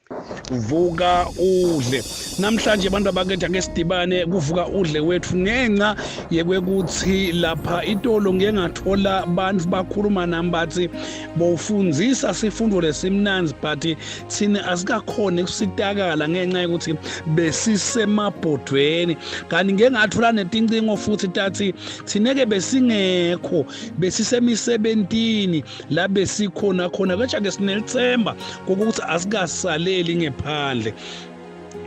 vuka udle. Namhlanje abantu abakethu ake sidibane kuvuka udle wethu ngenxa yekwekuthi lapha itolo ngeke ngathola abantu bakhuluma nami bathi bowufundzisa sifundo lesimnanzi but thina asikakhona ukusitakala ngenxa yokuthi besisemabhodweni. Kanti ngeke ngathola netincingo futhi tathi thineke besingekho besisemisebentini la besikhona khona kodwa ke sinelithemba ukuthi asikasaleli ngephandle.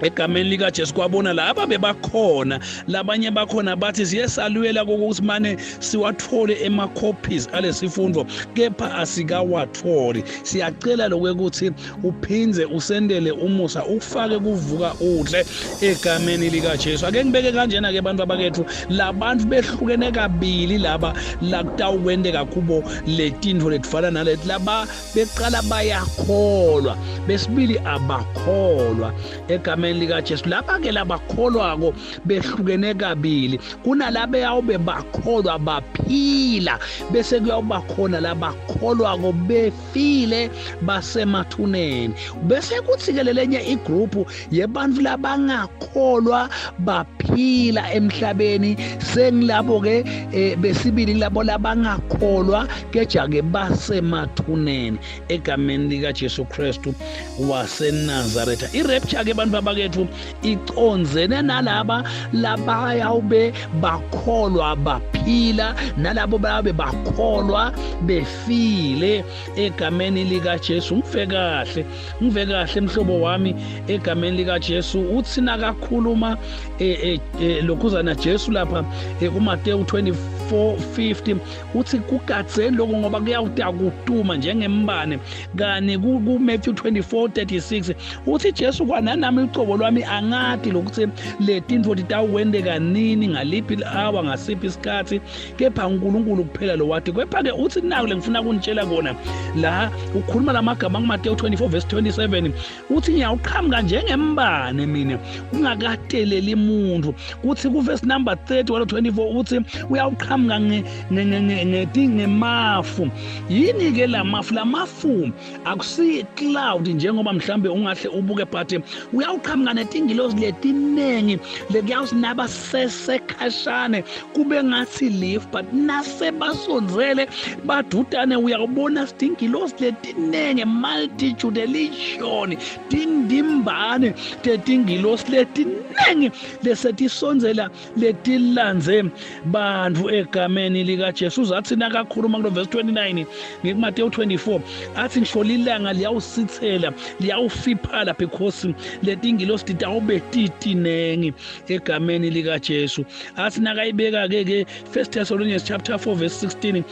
Egameni likaJesu kwabona laba bebakhona labanye bakhona bathi siyesalwela kokuthi mane siwathole ema-copies alesifundo kepha asikawatholi. Siyacela lokuthi uphindze usendele umusa ufake kuvuka udle egameni likaJesu. Ake ngibeke kanjena ke abantu abakethu labantu behlukene kabili laba la kutawukwendeka kubo letintfo letfana naleti laba beqala bayakholwa besibili abakholwa egameni likaJesu. Lapha ke labakholwako behlukene kabili kunalabo yawube bakholwa baphila bese kuyawubakhona labakholwako befile basemathuneni bese kuthi ke lelenye igroup yebantu labangakholwa baphila emhlabeni sengilabo ke besibili labo labangakholwa keja ke basemathuneni egameni likaJesu Kristu waseNazaretha. I-rapture ke bantu abakethu iconzene nalaba labayawube bakholwa baphila nalabo bayabe bakholwa befile egameni likaJesu. Ngive kahle mhlobo wami egameni likaJesu uthi nakakhuluma lokhuzana Jesu lapha kuMateyu 24:50 uthi kugadzeni lokho ngoba kuyawuta kutuma njengembane. Kani kuMathew 24:36 uthi Jesu kwanami icobo lwami angadi lokuthi letintfo titawukwendeka nini ngaliphi hour ngasiphi isikhathi kepha uNkulunkulu kuphela lo wathi. Kepha ke uthi naku lengifuna kunitshela kona la ukhuluma lamagama kuMateyu 24:27 uthi ngiyawuqhamuka njengembane mina ungakateleli umuntu. Kuthi kuverse number 30 walo 24 uthi uyawuqhamuka ngemafu. Yini ke lamafu akusi cloud njengoba mhlambe ungahle ubuke but uyawuqhamuka netingilozi letinengi lekuyawusinaba sesekhashane kube ngathi leaf but nasebasonzele badudane uyawubona sitingilozi letinengi multitude elishoni tindimbane tetingilozi letinengi lesetisonzela letilanze bantu egameni likaJesu. Uzathi nakakhuluma kulo verse 29 ngikuMateyu 24 athi ngisho lilanga liyawusithela liyawufiphala because letingilosi titawube titinengi egameni likaJesu. Athi nakayibeka ke 1 Thessalonians chapter 4 verse 16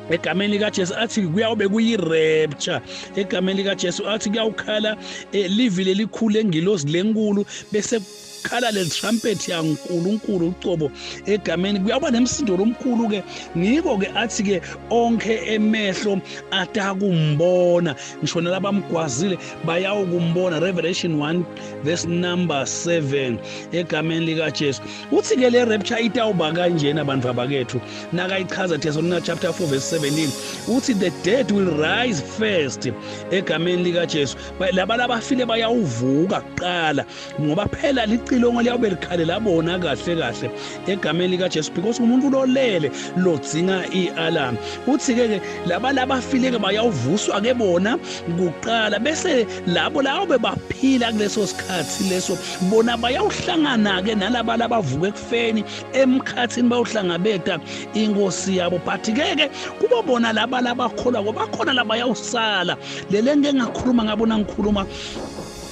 egameni likaJesu athi kuyawube kuyi-rapture egameni likaJesu athi kuyawukhala livile elikhulu engilozi lenkulu bese khala le trumpet yaNkulunkulu uqobo egameni kuyaba nemsindo lomkhulu ke ngiko ke athi ke onke emehlo atakumbona ngisho nalabamgwazile bayawukumbona. Revelation 1 verse number 7 egameni likaJesu. Uthi ke le rapture itawuba kanjena abantu abakethu nakayichaza Thessalonians chapter 4 verse 17 uthi the dead will rise first egameni likaJesu. Laba labafile bayawuvuka kuqala ngoba phela ilongo liyawube likhale labona kahle egameni likaJesu because umuntu lolele lodzinga i-alarm. Uthi ke laba labafileke bayawuvuswa ke bona kuqala bese labo lawo baphila kuleso sikhathi leso bona bayawuhlangana ke nalaba labavuka ekufeni emkhathini bayawuhlangabeta inkosi yabo but ke kuba bona laba labakholwa ngoba khona laba yawusala lele ngeke ngakhuluma ngabona ngikhuluma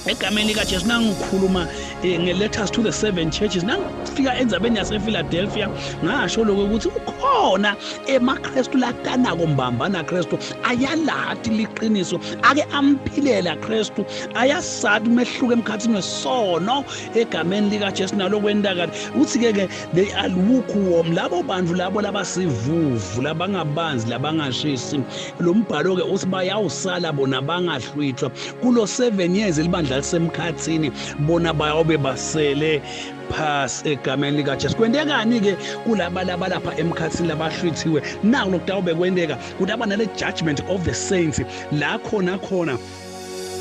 egameni likaJesu nangikhuluma nge-letters to the 7 churches nangifika endzabeni yasePhiladelphia ngasho lokho ukuthi ukhona emaKristu latanako mbambana Kristu ayalati liqiniso ake amphilela Kristu ayasadi mehluka emkhathini wesono egameni likaJesu nalokwendaka uthi ke they are lukewarm labo bantu labo labasivuvu labangabanzi labangashisi. Lo mbhalo ke uthi bayawusala bona bangahlwithwa kulo 7 years elibandla lisemkhathini bona bayabe basele pass egameni likaJesu. Kwendekani ke kulaba lapha emkhathini labahlwithiwe naku lokudawube kwendeka kudaba nale judgment of the saints la khona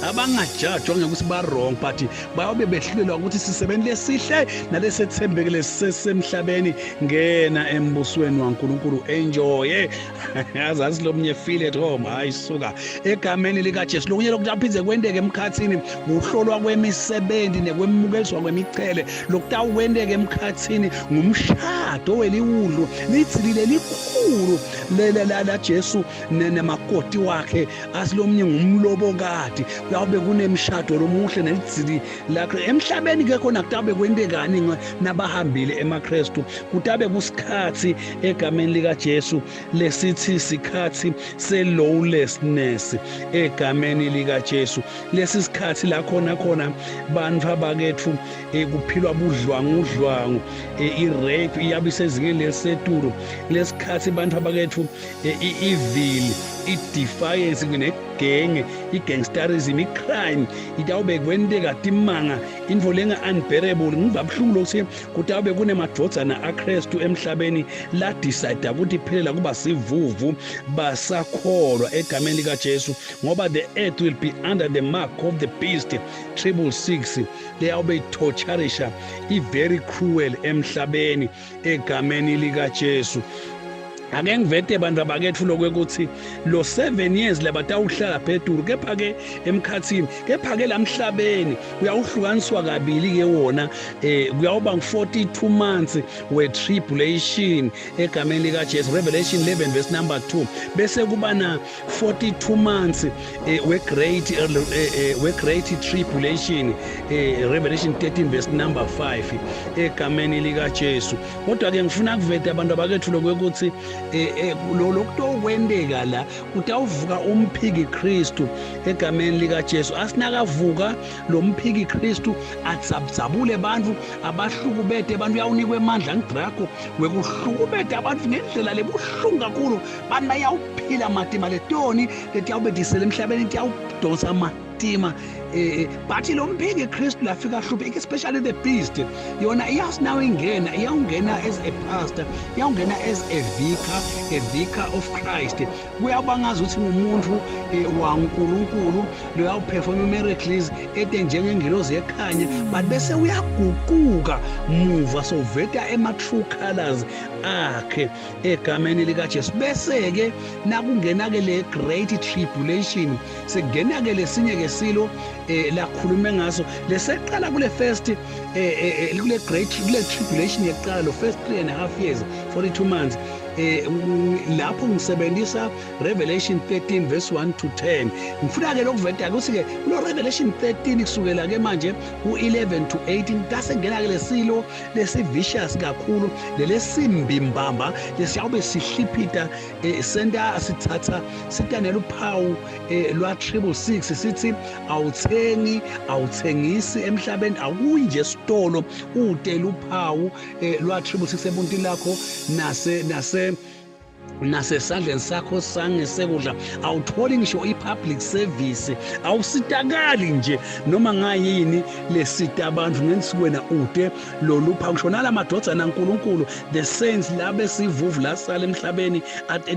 abangajajwa ngekuthi ba wrong but bayobe behlulelwa ukuthi sisebenze lesihle nalesethembekile sesemhlabeni ngena embusweni waNkulunkulu enjoy yazazi lo mnye feel at home hayi suka egameni lika Jesu lokunye lokuphindze kwendeke emkhathini uhlolwa kwemisebenzi nekwemukeliswa kwemichele lokutawukwendeke emkhathini ngumshado weliwudlu lithilile likhulu la Jesu nemakoti wakhe asilomnye ngumlobokati kuyawube kunemshado lomuhle nelidzili lakhe emhlabeni ke khona kutabe kwendekani nabahambile emaKristu kutabe kusikhathi egameni lika Jesu lesithi sikhathi se-lawlessness egameni lika Jesu lesi sikhathi la khona bantu abakethu kuphilwa budlwangudlwangu i-rape iyabe isezingeni leseturu lesikhathi bantu abakethu i-evil i-defiance kunegenge i-gangsterism i-crime itawube kwendeka timanga into lenga-unbearable ngibabhlungu lokuthi kutawube kunemadvodzana aKristu emhlabeni la decide ukuthi phelela kuba sivuvu basakholwa egameni lika Jesu ngoba the earth will be under the mark of the beast 666 leyawube torturisha i-very cruel emhlabeni egameni lika Jesu ake ngivete bantu abakethu lokwekuthi lo 7 years labatawuhlala pheduru kepha ke emkhathini kepha ke lamhlabeni uyawuhlukaniswa kabili ke wona kuyawuba ngu42 months we tribulation egameni lika Jesu Revelation 11 verse number 2 bese kuba na 42 months we great tribulation Revelation 13 verse number 5 egameni lika Jesu kodwa ke ngifuna kuvete abantu abakethu lokwekuthi lokutokwendeka la kutawuvuka umphiki Kristu egameni lika Jesu asinakavuka lo mphiki Kristu atsabzabule abantu abahlukubete abantu uyawunikwa emandla ngidrago wekuhlukubete abantu ngendlela lebuhlungu kakhulu bantu bayawuphila matima letoni letiyawubedisela emhlabeni tiyawudonsa matima bathi lo mphiki Kristu lafika hlupheka especially the beast yona iyasinawo iyawungena as a pastor iyawungena as a vicar of Christ kuyaba ngazi ukuthi ngumuntu waNkulunkulu lo yawuperform miracles ete njengengilozi ekhanya but bese uyaguquka muva so veta ema-true colors akhe egameni lika Jesu bese ke nakungena ke le great tribulation sekungena ke lesinye ke silo lakhulume ngaso leseqala kule first kule tribulation yeqala lo first 3.5 years 42 months lapho ngisebenzisa Revelation 13 verse 1 to 10 ngifuna ke lokuveta ukuthi ke kulo Revelation 13 kusukela ke manje u11 to 18 kasengena ke lesilo lesivicious kakhulu lesimbi mbamba lesiyawube sihliphita senta sithatha sitanela uphawu lwa 666 sithi awuthengisi emhlabeni akuyi nje sitolo utela uphawu lwa 666 ebuntini lakho nasesandleni sakho sangesekudla awutholi ngisho i-public service awusitakali nje noma ngayini lesita abantu ngensikwena ude lolupha ngisho nala madodana kaNkulunkulu the saints labe sivuvu lasala emhlabeni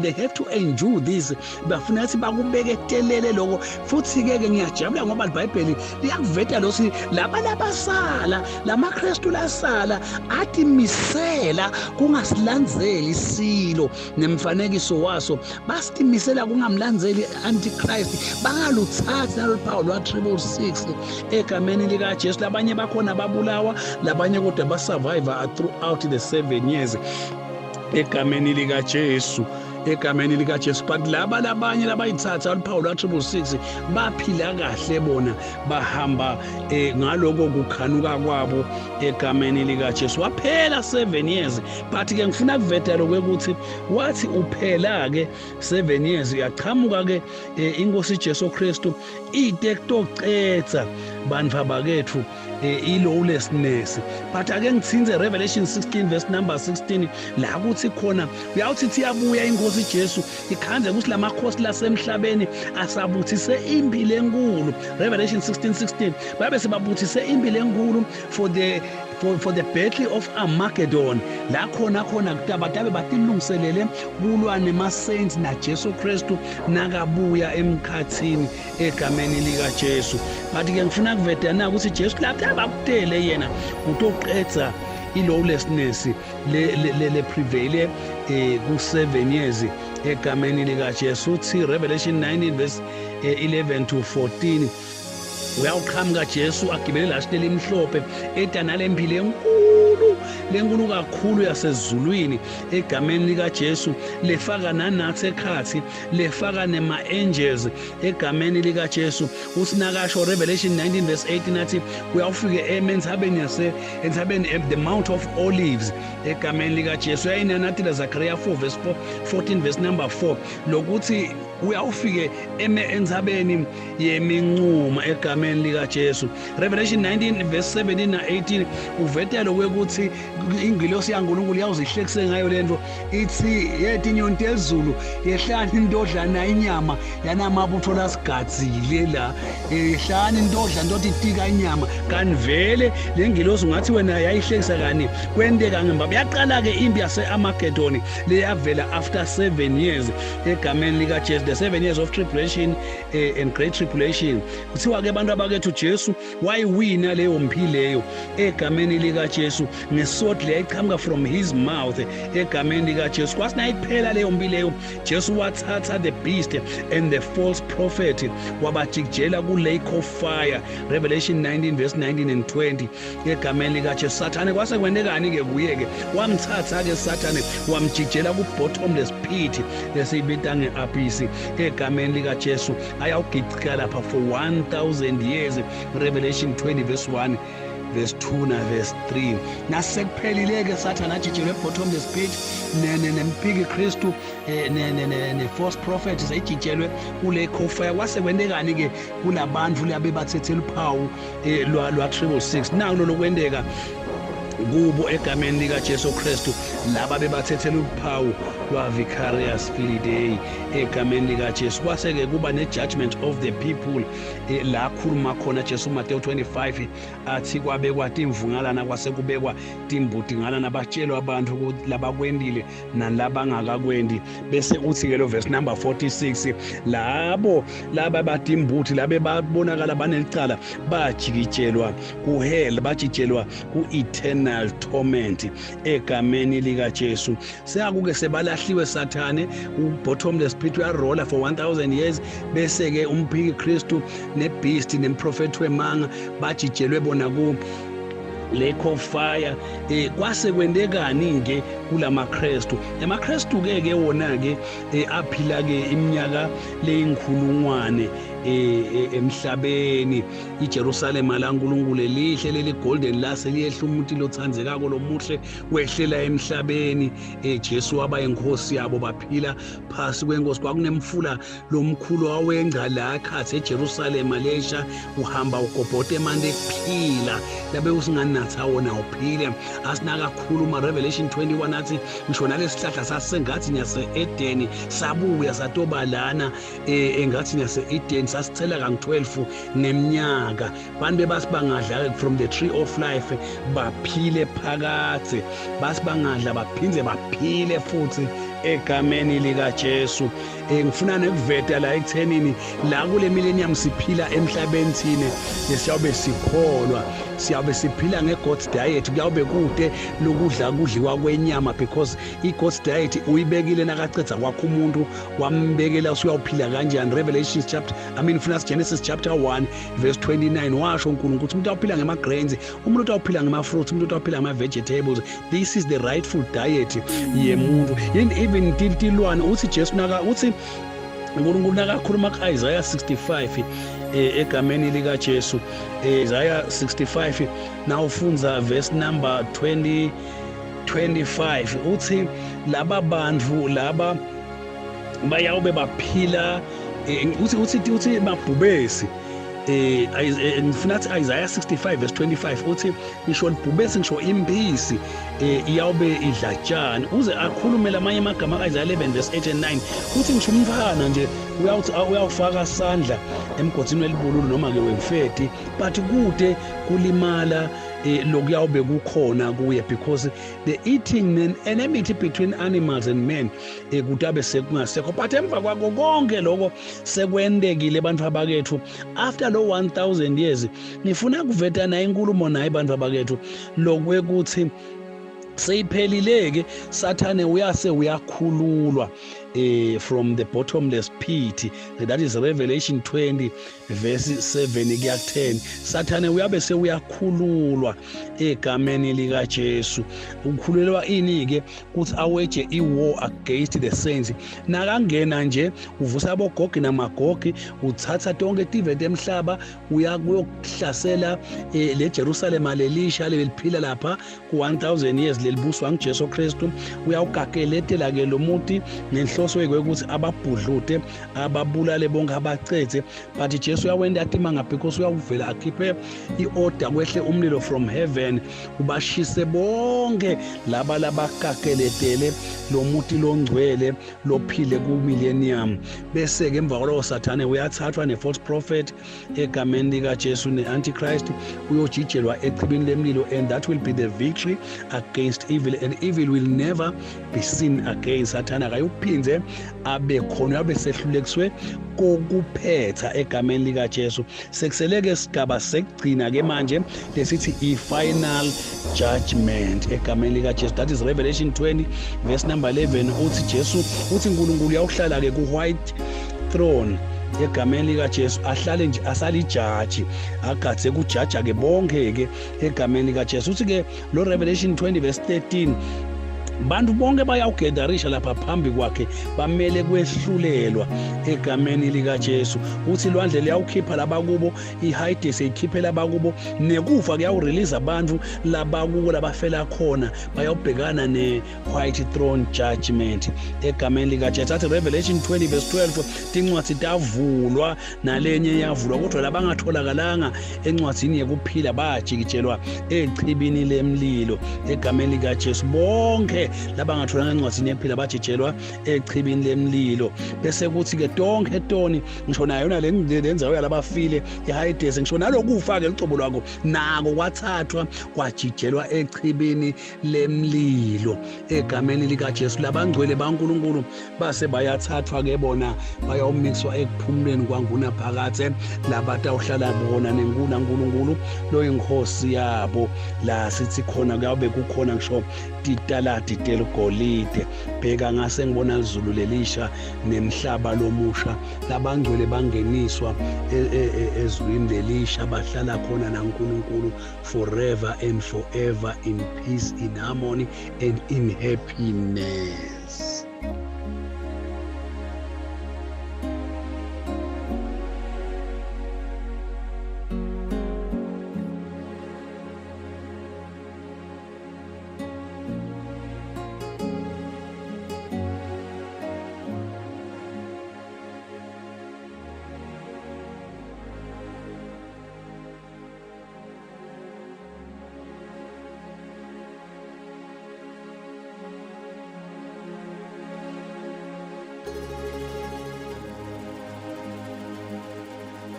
they have to endure this bafuna ukuthi bakubeketelele lokho futhi ke ngiyajabula ngoba iBhayibheli liyakuveta losi labasala lamaKristu lasala athi misela kungasilandzeli isilo nemfanekiso waso basimisela kungamlandzeli antichrist bangaluthatha naluphawu lwa 666 egameni lika Jesu labanye bakhona babulawa labanye kodwa basurvive throughout the 7 years egameni lika Jesu but laba labanye labayithatha aluphawu lwa 666 baphila kahle bona bahamba ngaloko kukhanuka kwabo egameni lika Jesu waphela 7 years but ke ngifuna kuveta lokuthi wathi uphela ke 7 years uyachamuka ke inkosi Jesu Kristu ite kutoqetha bantu abakethu i-lawlessness but ake ngithinze Revelation 16 verse number 16 la kuthi khona uyawuthi thiyabuya inkosi Jesu ikhanze ukuthi lamakhosi lasemhlabeni asabuthise impilo enkulu Revelation 16:16 babe sebabuthise impilo enkulu for the for the battle of Armageddon la khona kutabe batilungiselele kulwa nema-saints naJesu Kristu nakabuya emkhathini egameni likaJesu. But-ke ngifuna kuvedana ukuthi Jesu lapha bakutele yena utoqedza i-lawlessness le prevail ku-7 years egameni likaJesu. Uthi Revelation 19 verse 11 to 14 uyawuqhamuka Jesu agibele lasiteli imhlophe edanale empile enkulu lenkulu kakhulu yasezulwini egameni likaJesu, lefaka nanathi ekhathi, lefaka nema-angels egameni likaJesu. Usinakasho Revelation 19 verse 18 athi uyawufike entshabeni the Mount of Olives egameni likaJesu. Uyayinanathi Zechariah 4 verse 14 verse number 4 lokuthi uyawufike entshabeni yemincuma egameni likaJesu. Revelation 19 verse 17 na 18 uvetela ukuthi ingilosi yaNkulunkulu yawuzihlekise ngayo lento ithi yethi inyonto ezulu yehlana indodlana inyama yanamabutho lasigadzile la yehlana indodla ndothi itika inyama kanivele lengilosi ungathi wena yayihlekisa kani kwenteka ngembaba. Yaqala ke impi yase-Armageddon leyavela after 7 years egameni likaJesu, the 7 years of tribulation and great tribulation. Kuthiwa ke abantu abakethu Jesu wayiwina leyo mpi leyo egameni likaJesu ngesword leyayiqhamuka from his mouth egameni likaJesu. Kwasinayiphela leyo mpi leyo Jesu wathatha the beast and the false prophet wabajikijela ku-lake of fire, Revelation 19 verse 19 and 20 egameni likaJesu. Sathane kwasekwendekani-ke kuye-ke wamthatha-ke Sathane wamjikijela ku-bottomless pit lesiyibita nge-abyss egameni likaJesu. Ayawugicika lapha for 1000 years, Revelation 20 verse 1 verse 2 na verse 3. Nasekuphelile-ke Sathane ajijelwe e-bottomless pit nemphiki Kristu ne-false prophet seyijijelwe ku-lake of fire. Kwasekwendekani-ke kulabantu labe bathethela uphawu lwa-666 nakulo lokwendeka kubo egameni likaJesu Kristu laba bebathethela uphawu lwa-vicarious filidae egameni likaJesu. Kwase-ke kuba ne-judgment of the people la khuluma khona Jesu Matthew 25 athi kwabekwa timvungalana kwase kubekwa timbudingalana batshelwa abantu ukuthi labakwendile nalabangakakwendi. Bese uthi-ke lo verse number 46 laba batimbuthi labe babonakala banelicala bajikitshelwa ku-hell, bajijelwa ku-eternal torment egameni likaJesu. Seyakuke sebalahliwe Sathane u-bottomless pit uyarola for 1000 years. Bese-ke umphiki Kristu ne-beast nemprofethi wemanga bajijelwe bona lake of fire. Kwase kwendekani-ke kulamaKristu. AmaKristu-ke wona-ke aphila-ke iminyaka leyinkulungwane emhlabeni. iJerusalema laNkulunkulu elihle leli golden lase liyehla umuntu lothandzekako lomuhle wehlela emhlabeni. Jesu waba inkosi yabo baphila phasi kwenkosi. Kwakunemfula lomkhulu wawengca la khathi eJerusalema lesha uhamba ugobhote manje kuphila labe usinganatha wona uphile. Asinaka kakhulu Revelation 21 athi ngisho nalesihlahla sasengathi nyase-Edeni sabuya satobalana engathi nyase-Edeni sasithela ka-12 neminyaka. Bantu bebasibangadla from the tree of life baphile phakathi, basibangadla baphinde baphile futhi egameni likaJesu. Ngifuna nekuveta la ekuthenini la kule millennium siphila emhlabeni thine siyabe sikholwa, siyabe siphila nge-God's diet. Kuyawube kude lokudla kudliwa kwenyama because i-God's diet uyibekile nakacedza kwakho umuntu wambekela usuyawuphila kanjani. Genesis chapter 1 verse 29 washo uNkulunkulu ukuthi umuntu awuphila ngema-grains, umuntu awuphila ngama-fruits, umuntu awuphila ngama-vegetables. This is the rightful diet yemuntu. Even tilwane uthi Jesu uthi uNkulunkulu nakakhuluma ku-Isaiah 65 egameni likaJesu. Isaiah 65 nawufunza verse number 25 uthi laba bantu laba bayawube baphila uthi mabhubesi. Ngifuna ukuthi Isaiah 65 verse 25 uthi ngisho libhubesi ngisho impisi iyawube idlatshana. Uze akhulumele amanye amagama ka-Isaiah 11 verse 8 and 9 uthi ngisho umfana nje uyawufaka isandla emgodini welibululu noma-ke wemfeti but kude kulimala lokuyawube kukhona kuye, because the eating and enmity between animals and men kuthi abe sekungasekho. But emva kwako konke lokho sekwendekile bantfu abakethu, after lo 1000 years ngifuna kuveta nayo inkulumo naye bantfu abakethu lokwekuthi seyiphelile-ke Sathane uyakhululwa from the bottomless pit. That is Revelation 20 verse 7 kuya 10. Sathane uyabe uyakhululwa egameni lika Jesu. Ukhululwa ini-ke ukuthi awage i-war against the saints. Nakangena nje uvusa abogogi namagogi, uthatha tonke tivete emhlaba, uyakuyokuhlasela le Jerusalem lelisha leliphila lapha ku 1000 years lelibuswa nguJesu Kristu. Uyawugageletela-ke lo muti ngenhloso ukuthi ababhudlute, ababulale bonke, abacethe. But Jesu uyawenda atimanga because uyawuvela akhiphe i-order, kwehle umlilo from heaven ubashise bonke laba labakakeletele lo muti longcwele lophile ku-millennium. Bese-ke emva kwaloko Sathane uyathathwa ne-false prophet egameni likaJesu ne-antichrist, uyojijelwa echibini lemlilo, and that will be the victory against evil, and evil will never be seen again. Sathane akayuphindze abe khona, abe sehlulekiswe kokuphetha egameni likaJesu. Sekuseleke isigaba sekugcina-ke manje lesithi i-final judgment egameni likaJesu. That is Revelation 20 verse number 11. Uthi Jesu, uthi uNkulunkulu uyawuhlala-ke ku-white throne egameni likaJesu, ahlale nje asalijaji, agadze kujaja-ke bonke-ke egameni likaJesu. Uthi-ke lo Revelation 20 verse 13, bantu bonke bayawugadarisha lapha phambi kwakhe, bamele kwehlulelwa egameni likaJesu. Uthi lwandle liyawukhipha labakubo, iHades ikhiphe labakubo, nekufa kuyawurelease abantu labakubo labafela khona, bayawubhekana ne-white throne judgment egameni likaJesu. Athi Revelation 20 verse 12, tincwadi tavulwa nalenye yavulwa, kodwa labangatholakalanga encwadini yekuphila bajikitshelwa echibini lemlilo egameni likaJesu. Bonke labangatholanga encwadini yephila bajijelwa echibini lemlilo. Bese kuthi-ke tonke toni, ngisho nayo yona lenzayo yalabafile iHades, ngisho nalokufa-ke licobo lwako nako kwathathwa kwajijelwa echibini lemlilo egameni likaJesu. Labangcwele baNkulunkulu base bayathathwa-ke bona bayawumiswa ekuphumuleni kwangunaphakathe, labatawuhlala bona neNkulunkulu loyinkosi yabo. La sithi khona kuyabe kukhona ngisho titalati teligolide, bheka ngase ngibona izulu lelisha nemhlaba lomusha, labangcwele bangeniswa ezulwini lelisha, bahlala khona naNkulunkulu forever and forever in peace, in harmony and in happiness.